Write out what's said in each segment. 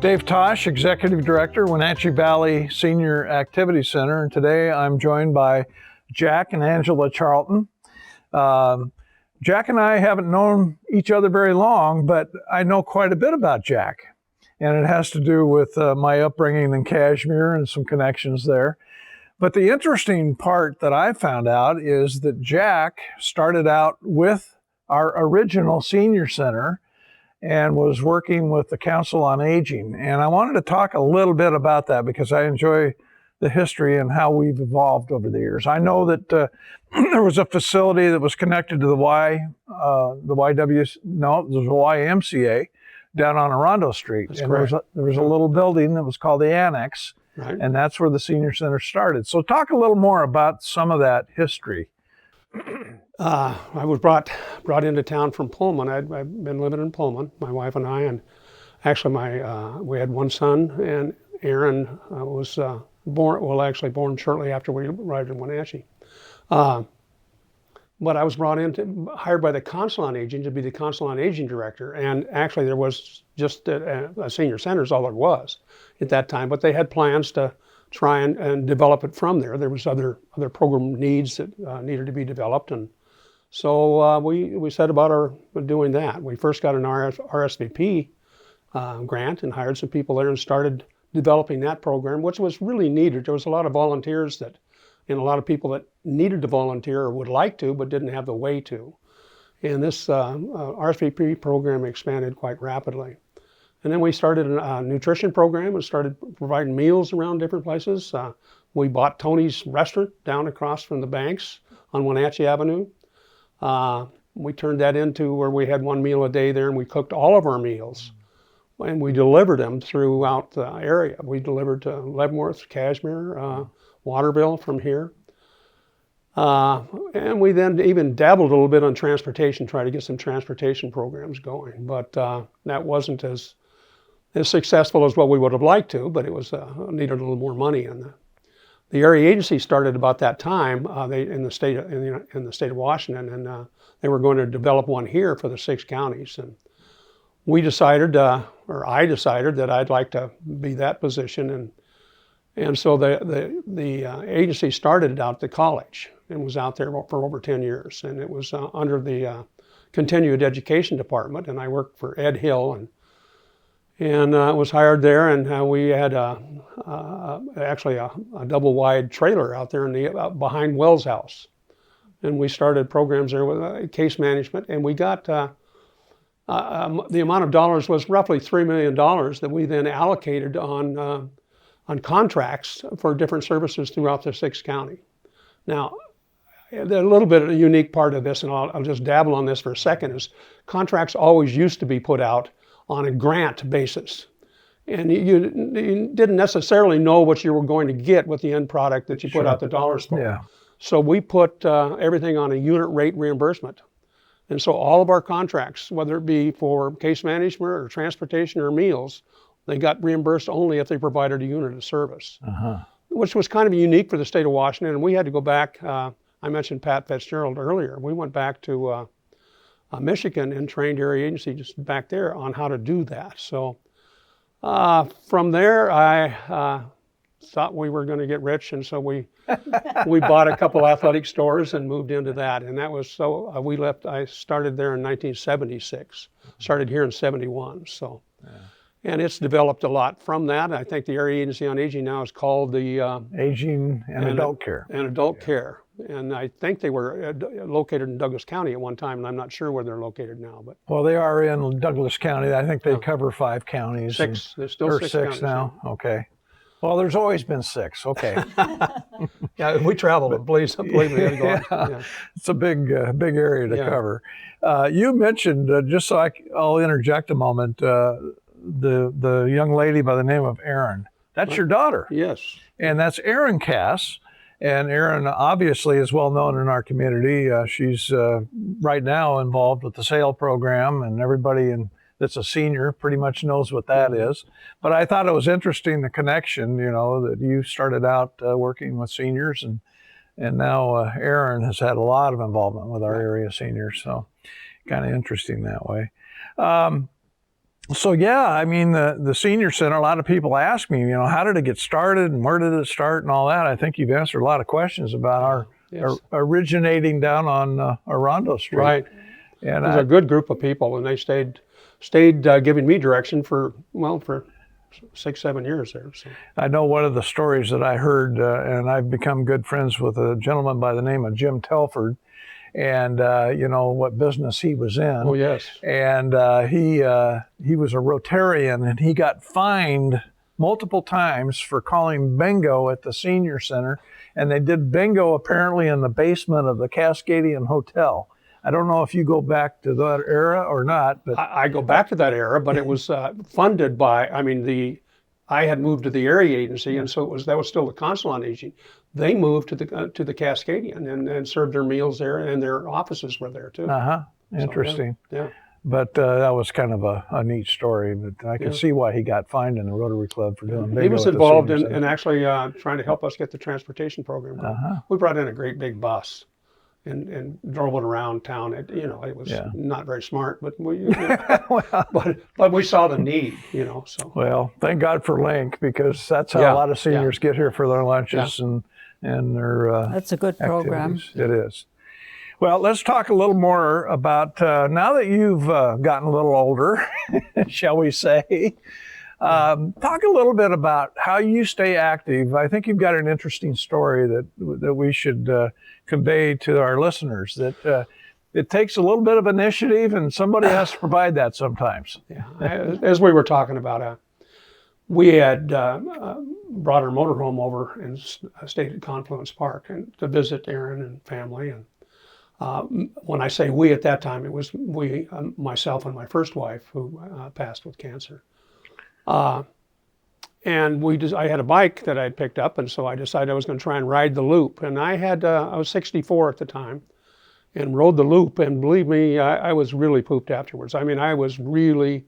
Dave Tosh, Executive Director, Wenatchee Valley Senior Activity Center, and today I'm joined by Jack and Angela Charlton. Jack and I haven't known each other very long, but I know quite a bit about Jack, and it has to do with my upbringing in Kashmir and some connections there. But the interesting part that I found out is that Jack started out with our original senior center and was working with the Council on Aging. And I wanted to talk a little bit about that because I enjoy the history and how we've evolved over the years. I know that there was a facility that was connected to the YMCA down on Arundel Street. That's and correct. there was a little building that was called the Annex, Right. and that's where the senior center started. So talk a little more about some of that history. I was brought into town from Pullman. I've been living in Pullman, my wife and I, and actually we had one son, and Aaron was born shortly after we arrived in Wenatchee. But I was hired by the Council on Aging to be the Council on Aging director, and actually there was just a senior center is all there was at that time, but they had plans to try and develop it from there. There was other program needs that needed to be developed, and so we set about doing that. We first got an RSVP grant and hired some people there and started developing that program, which was really needed. There was a lot of volunteers and a lot of people that needed to volunteer or would like to, but didn't have the way to. And this RSVP program expanded quite rapidly. And then we started a nutrition program and started providing meals around different places. We bought Tony's restaurant down across from the banks on Wenatchee Avenue. We turned that into where we had one meal a day there, and we cooked all of our meals. And we delivered them throughout the area. We delivered to Leavenworth, Kashmir, Waterville from here. And we then even dabbled a little bit on transportation, tried to get some transportation programs going. But that wasn't as successful as what we would have liked to, but it was needed a little more money. And the area agency started about that time in the state of Washington, and they were going to develop one here for the 6 counties. And we decided, or I decided, that I'd like to be that position, and so the agency started out at the college and was out there for over 10 years, and it was under the continued education department, and I worked for Ed Hill and was hired there, and we had actually a double wide trailer out there behind Wells House, and we started programs there with case management, and we got the amount of dollars was roughly $3 million that we then allocated on contracts for different services throughout the 6 county. Now, a little bit of a unique part of this, and I'll just dabble on this for a second, is contracts always used to be put out on a grant basis. And you didn't necessarily know what you were going to get with the end product that you put out the dollars for. Yeah. So we put everything on a unit rate reimbursement. And so all of our contracts, whether it be for case management or transportation or meals, they got reimbursed only if they provided a unit of service, which was kind of unique for the state of Washington. And we had to go back, I mentioned Pat Fitzgerald earlier. We went back to Michigan and trained area agency just back there on how to do that. So from there, I thought we were going to get rich, and so we bought a couple athletic stores and moved into that. And that was we left. I started there in 1976. Started here in 71. So, and it's developed a lot from that. I think the Area Agency on Aging now is called the Aging and Adult Care. And Adult Care. And I think they were located in Douglas County at one time, and I'm not sure where they're located now. But well, they are in Douglas County. I think they cover 5 counties. 6. There's still 6 counties now. Yeah. Okay. Well, there's always been 6. Okay. Yeah, we traveled. Believe me. Yeah. It's a big area to cover. You mentioned, just so I'll interject a moment, the young lady by the name of Erin. That's your daughter. Yes. And that's Erin Cass. And Erin obviously is well known in our community. She's right now involved with the SAIL program, and everybody that's a senior pretty much knows what that is. But I thought it was interesting, the connection, that you started out working with seniors, and now Erin has had a lot of involvement with our area seniors. So kind of interesting that way. So yeah, I mean the senior center. A lot of people ask me, how did it get started and where did it start and all that. I think you've answered a lot of questions about our originating down on Arrondo Street. Right. And it was a good group of people, and they stayed giving me direction for 6-7 years there. So. I know one of the stories that I heard, and I've become good friends with a gentleman by the name of Jim Telford. And what business he was in. Oh yes. And he was a Rotarian, and he got fined multiple times for calling bingo at the senior center. And they did bingo apparently in the basement of the Cascadian Hotel. I don't know if you go back to that era or not, but I go back to that era. But it was funded by. I had moved to the area agency, and so that was still the Council on Aging. They moved to the Cascadian and served their meals there, and their offices were there too. Interesting. So, yeah. But that was kind of a neat story. But I can see why he got fined in the Rotary Club for doing bingo. He was involved in actually trying to help us get the transportation program going. We brought in a great big bus and drove it around town. It was not very smart, but we but we saw the need. So. Well, thank God for Link, because that's how a lot of seniors get here for their lunches and their that's a good program. It is. Well, let's talk a little more about now that you've gotten a little older, shall we say. Talk a little bit about how you stay active. I think you've got an interesting story that we should convey to our listeners, that it takes a little bit of initiative and somebody has to provide that sometimes. Yeah, as we were talking about, we had brought our motorhome over and stayed at Confluence Park and to visit Aaron and family. And when I say we at that time, it was myself and my first wife, who passed with cancer. And I had a bike that I'd picked up, and so I decided I was going to try and ride the loop. And I was 64 at the time, and rode the loop. And believe me, I was really pooped afterwards. I mean, I was really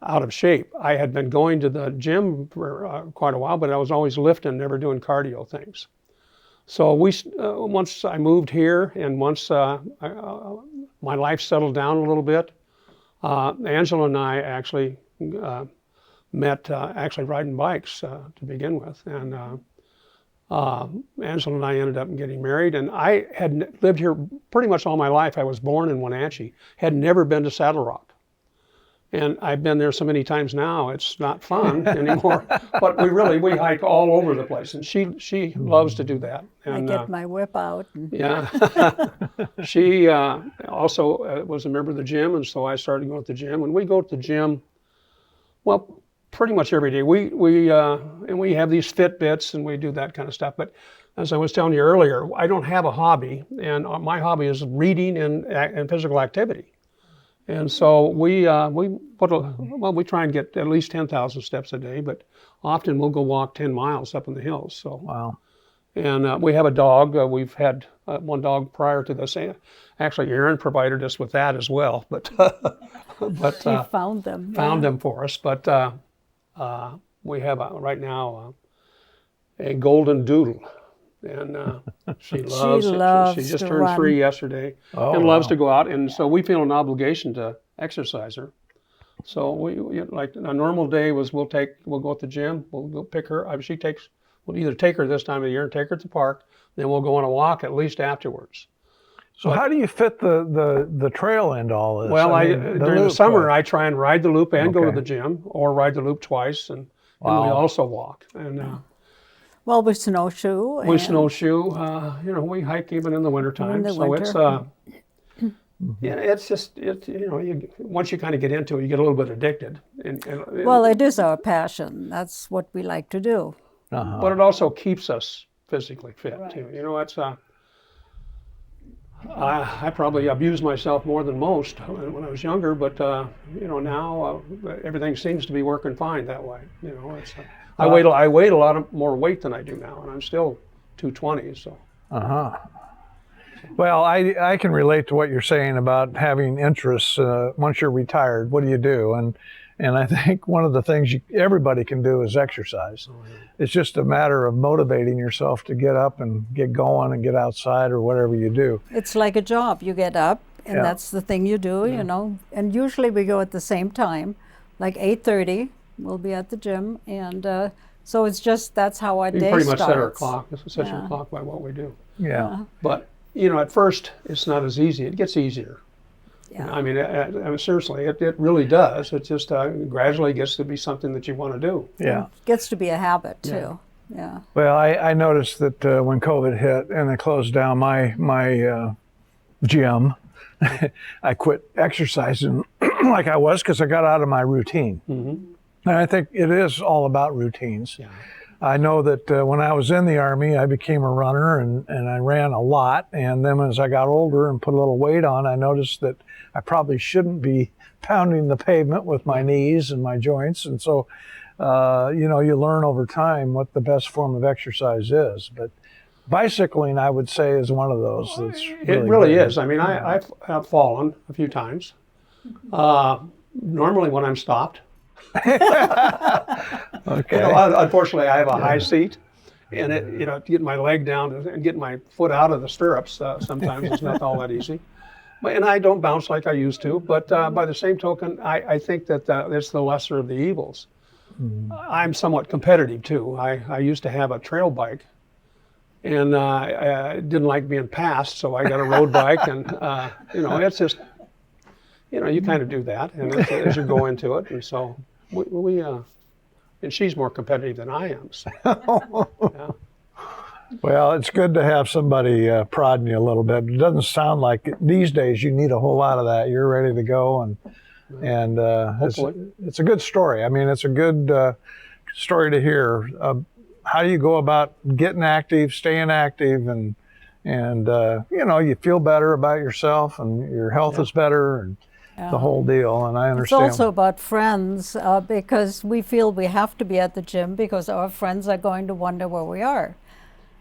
out of shape. I had been going to the gym for quite a while, but I was always lifting, never doing cardio things. So once I moved here, and once my life settled down a little bit, Angela and I actually met actually riding bikes to begin with, and Angela and I ended up getting married. And I had lived here pretty much all my life. I was born in Wenatchee, had never been to Saddle Rock, and I've been there so many times now it's not fun anymore. But we hike all over the place, and she loves to do that. And I get my whip out. Yeah. She also was a member of the gym, and so I started going to the gym. And we go to the gym, well, pretty much every day. We have these Fitbits, and we do that kind of stuff. But as I was telling you earlier, I don't have a hobby, and my hobby is reading and physical activity. And so we try and get at least 10,000 steps a day, but often we'll go walk 10 miles up in the hills. So wow. And we have a dog. We've had one dog prior to this. Actually, Aaron provided us with that as well, but She found them. Found them for us. But we have right now a golden doodle, and she loves. She just turned 3 yesterday, and loves to go out. And so we feel an obligation to exercise her. So we like a normal day was we'll go at the gym. We'll go pick her. We'll either take her this time of the year and take her to the park. Then we'll go on a walk at least afterwards. So how do you fit the trail into all this? Well, during the summer, I try and ride the loop and go to the gym, or ride the loop twice, and we also walk. And well, we snowshoe. We snowshoe. We hike even in the wintertime. It's just once you kind of get into it, you get a little bit addicted. Well, it is our passion. That's what we like to do. But it also keeps us physically fit too. It's I probably abused myself more than most when I was younger, but now everything seems to be working fine that way. I weighed a lot more weight than I do now, and I'm still 220. So. Well, I can relate to what you're saying about having interests. Once you're retired, what do you do? And I think one of the things everybody can do is exercise. It's just a matter of motivating yourself to get up and get going and get outside or whatever you do. It's like a job. You get up, and that's the thing you do, And usually we go at the same time. like 8:30. We'll be at the gym, and so it's just that's how our We day pretty much starts. set our clock. Set your Yeah. clock by what we do. Yeah. But at first it's not as easy. It gets easier. Yeah. I mean, seriously, it really does. It just gradually gets to be something that you want to do. Yeah. Gets to be a habit too. Yeah. Well, I noticed that when COVID hit and they closed down my gym, I quit exercising like I was because I got out of my routine. Mm-hmm. And I think it is all about routines. Yeah. I know that when I was in the Army, I became a runner and I ran a lot. And then as I got older and put a little weight on, I noticed that I probably shouldn't be pounding the pavement with my knees and my joints. And so, you learn over time what the best form of exercise is. But bicycling, I would say, is one of those. That's It really good. is. I mean, I've fallen a few times. Normally when I'm stopped. Okay. Unfortunately, I have a high seat, and to get my leg down and get my foot out of the stirrups sometimes is not all that easy. And I don't bounce like I used to. But by the same token, I think that it's the lesser of the evils. Mm-hmm. I'm somewhat competitive too. I used to have a trail bike, and I didn't like being passed, so I got a road bike, and it's just, you kind of do that, and as you go into it, and so we and she's more competitive than I am. So, yeah. Well, it's good to have somebody prodding you a little bit. It doesn't sound like these days you need a whole lot of that. You're ready to go, and it's a good story. I mean, it's a good story to hear. How do you go about getting active, staying active, and you feel better about yourself, and your health is better, and the whole deal. And I It's understand. also about friends because we feel we have to be at the gym because our friends are going to wonder where we are.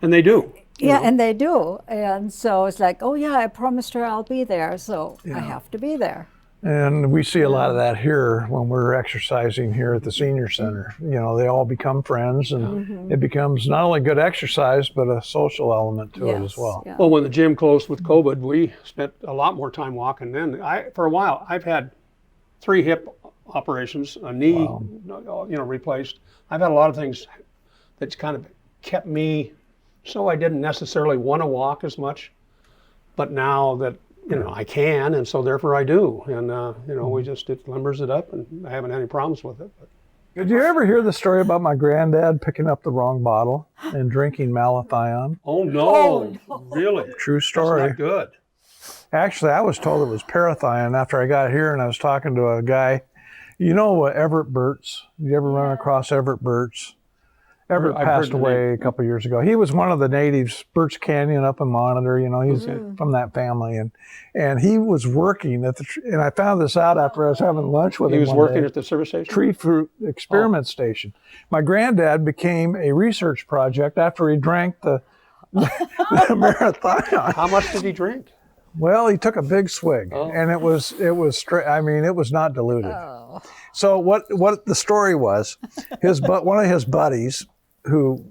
And they do. Yeah, and they do. And so it's like, oh yeah, I promised her I'll be there, so I have to be there. And we see a lot of that here when we're exercising here at the senior center. They all become friends, and it becomes not only good exercise, but a social element to it as well. Yeah. Well, when the gym closed with COVID, we spent a lot more time walking then. For a while, I've had 3 hip operations, a knee, replaced. I've had a lot of things that's kind of kept me, so I didn't necessarily want to walk as much. But now that, I can, and so therefore I do. And, it limbers it up, and I haven't had any problems with it. But. Did you ever hear the story about my granddad picking up the wrong bottle and drinking malathion? Oh, no. Really? True story. That's not good. Actually, I was told it was parathion after I got here, and I was talking to a guy. Everett Burtz? You ever run across Everett Burtz? Everett I've passed heard the away a couple years ago. He was one of the natives, Burt's Canyon up in Monitor. He's from that family, and he was working at and I found this out after I was having lunch with him. He was one working day. at the service station? Tree fruit experiment station. My granddad became a research project after he drank the marathion. How much did he drink? Well, he took a big swig, and it was straight. I mean, it was not diluted. Oh. So what the story was, one of his buddies who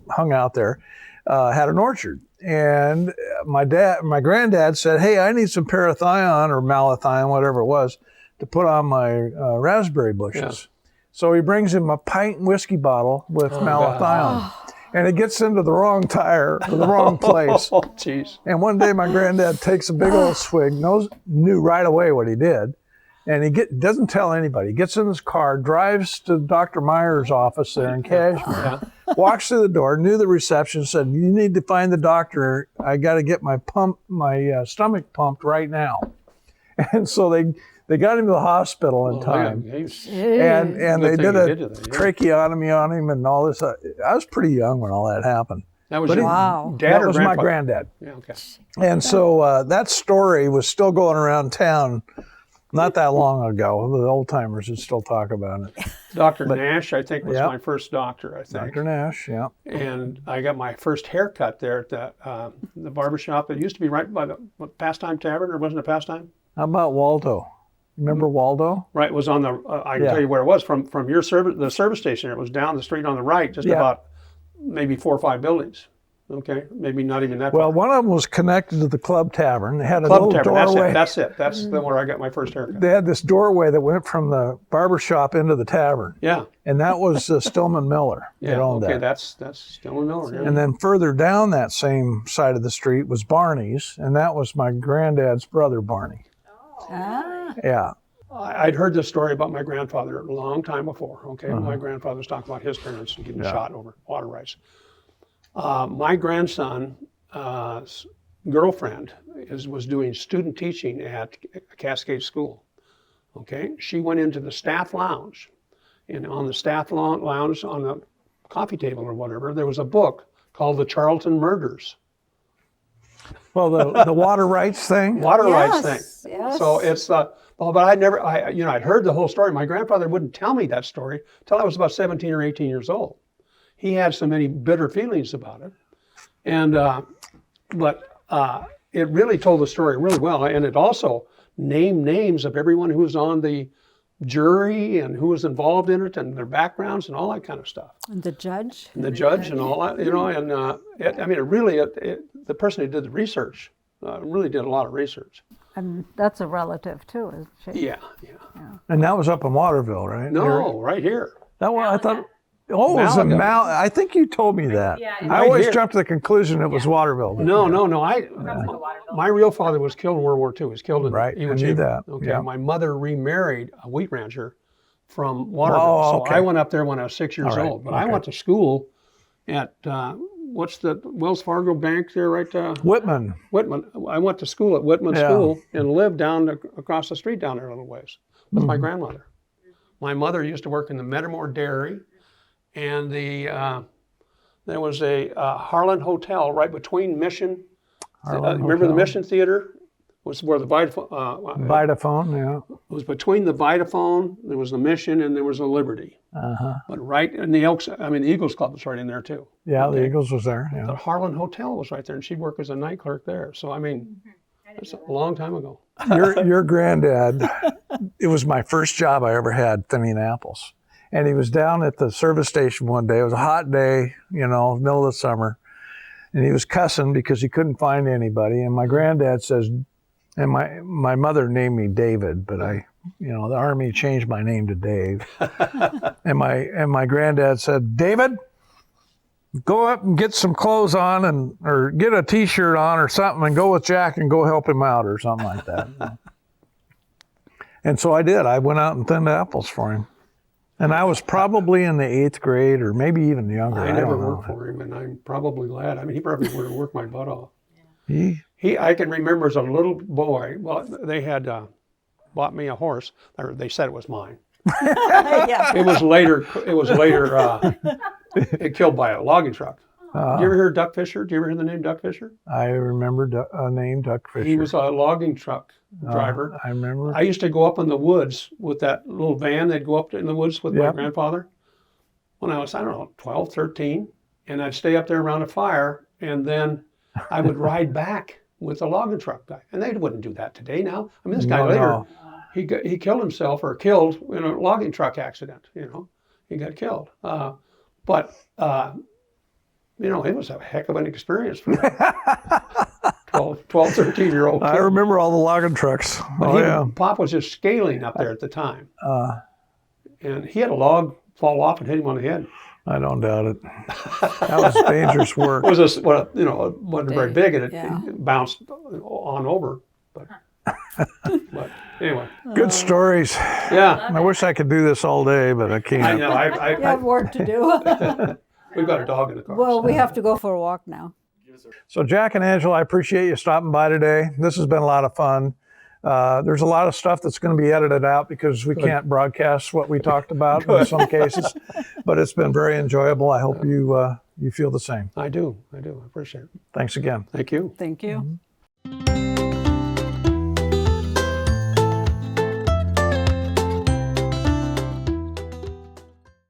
hung out there had an orchard, and my granddad said, "Hey, I need some parathion or malathion, whatever it was, to put on my raspberry bushes." Yeah. So he brings him a pint whiskey bottle with malathion. And it gets into the wrong tire, or the wrong place. Oh, jeez. And one day my granddad takes a big old swig, knew right away what he did, and he doesn't tell anybody. He gets in his car, drives to Dr. Meyer's office there in Cashmere, walks through the door, knew the reception, said, "You need to find the doctor. I got to get my stomach pumped right now." And so they got him to the hospital in time. And they did a tracheotomy on him and all this. I was pretty young when all that happened. That was Wow. Dad That or was grandpa? my granddad. Yeah, okay. And so that story was still going around town not that long ago. The old timers would still talk about it. Dr. Nash, I think, was my first doctor, I think. Dr. Nash, yeah. And I got my first haircut there at the barbershop. It used to be right by the Pastime Tavern, or wasn't it Pastime? How about Waldo? Remember Waldo? Right, it was on the, I can tell you where it was, from your the service station. It was down the street on the right, just about maybe 4 or 5 buildings. Okay, maybe not even that Well, far. one of them was connected to the club tavern. They had a Club little Tavern, doorway. that's it. That's where I got my first haircut. They had this doorway that went from the barber shop into the tavern, Yeah, and that was Stillman Miller that yeah, owned okay, that. that's Stillman Miller. Yeah. And then further down that same side of the street was Barney's, and that was my granddad's brother, Barney. Ah, Yeah. I'd heard this story about my grandfather a long time before. Okay, my grandfather was talking about his parents getting shot over water rights. My grandson girlfriend was doing student teaching at Cascade School. Okay, she went into the staff lounge, and on the staff lounge, on the coffee table or whatever, there was a book called The Charlton Murders. Well, the water rights thing. Water rights yes, thing. yes. So it's well, but I'd heard the whole story. My grandfather wouldn't tell me that story till I was about 17 or 18 years old. He had so many bitter feelings about it, and but it really told the story really well, and it also named names of everyone who was on the jury and who was involved in it and their backgrounds and all that kind of stuff. And the judge? And the judge and all that, and the person who did the research really did a lot of research. And that's a relative too, isn't she? Yeah. And that was up in Waterville, right? No, right here. That one, I thought. Oh, it was a Malaga. I think you told me that. Yeah, I always here. jumped to the conclusion it was Waterville. No. My real father was killed in World War II. He was killed in Right, I Iwo knew Jima. that, Okay, yeah. my mother remarried a wheat rancher from Waterville. Oh, So okay. I went up there when I was 6 years All right, old. But I okay. went to school at what's the Wells Fargo Bank there, right? Whitman. Whitman. I went to school at Whitman Yeah. School and lived down across the street down there a little ways with my grandmother. My mother used to work in the Metamore Dairy, and there was a Harlan Hotel right between Mission. Remember the Hotel. Mission Theater? Was where the Vitaphone, yeah. it was between the Vitaphone. There was the Mission, and there was a Liberty. But right in the Eagles Club was right in there too. Yeah, the Okay. Eagles was there. Yeah. The Harlan Hotel was right there, and she'd work as a night clerk there. So it's a long time ago. Your granddad, it was my first job I ever had thinning apples. And he was down at the service station one day. It was a hot day, middle of the summer. And he was cussing because he couldn't find anybody. And my granddad says, and my mother named me David, but the Army changed my name to Dave. and my granddad said, David, go up and get some clothes on or get a T-shirt on or something and go with Jack and go help him out or something like that. And so I did. I went out and thinned apples for him. And I was probably in the 8th grade or maybe even younger. I never don't know. worked for him, and I'm probably glad. He probably would have worked my butt off. He I can remember as a little boy. Well, they had bought me a horse. Or they said it was mine. Yeah. It was later. It killed by a logging truck. Do you ever hear Duck Fisher? Do you ever hear the name Duck Fisher? I remember a name, Duck Fisher. He was a logging truck driver. I remember. I used to go up in the woods with that little van. They'd go up in the woods with my Yep. grandfather when I was, 12, 13. And I'd stay up there around a fire, and then I would ride back with the logging truck guy. And they wouldn't do that today now. This guy later, No. he killed himself or killed in a logging truck accident, He got killed. But it was a heck of an experience for that 12, 13-year-old kid. I remember all the logging trucks. But Pop was just scaling up there at the time. And he had a log fall off and hit him on the head. I don't doubt it. That was dangerous work. It was it wasn't very big, and Yeah. it bounced on over. But anyway, Good stories. yeah. I wish I could do this all day, but I I can't. know. You have work to do. We've got a dog in the car. Well, we have to go for a walk now. So Jack and Angela, I appreciate you stopping by today. This has been a lot of fun. There's a lot of stuff that's going to be edited out because we can't broadcast what we talked about in some cases, but it's been very enjoyable. I hope you feel the same. I do. I appreciate it. Thanks again. Thank you. Thank you.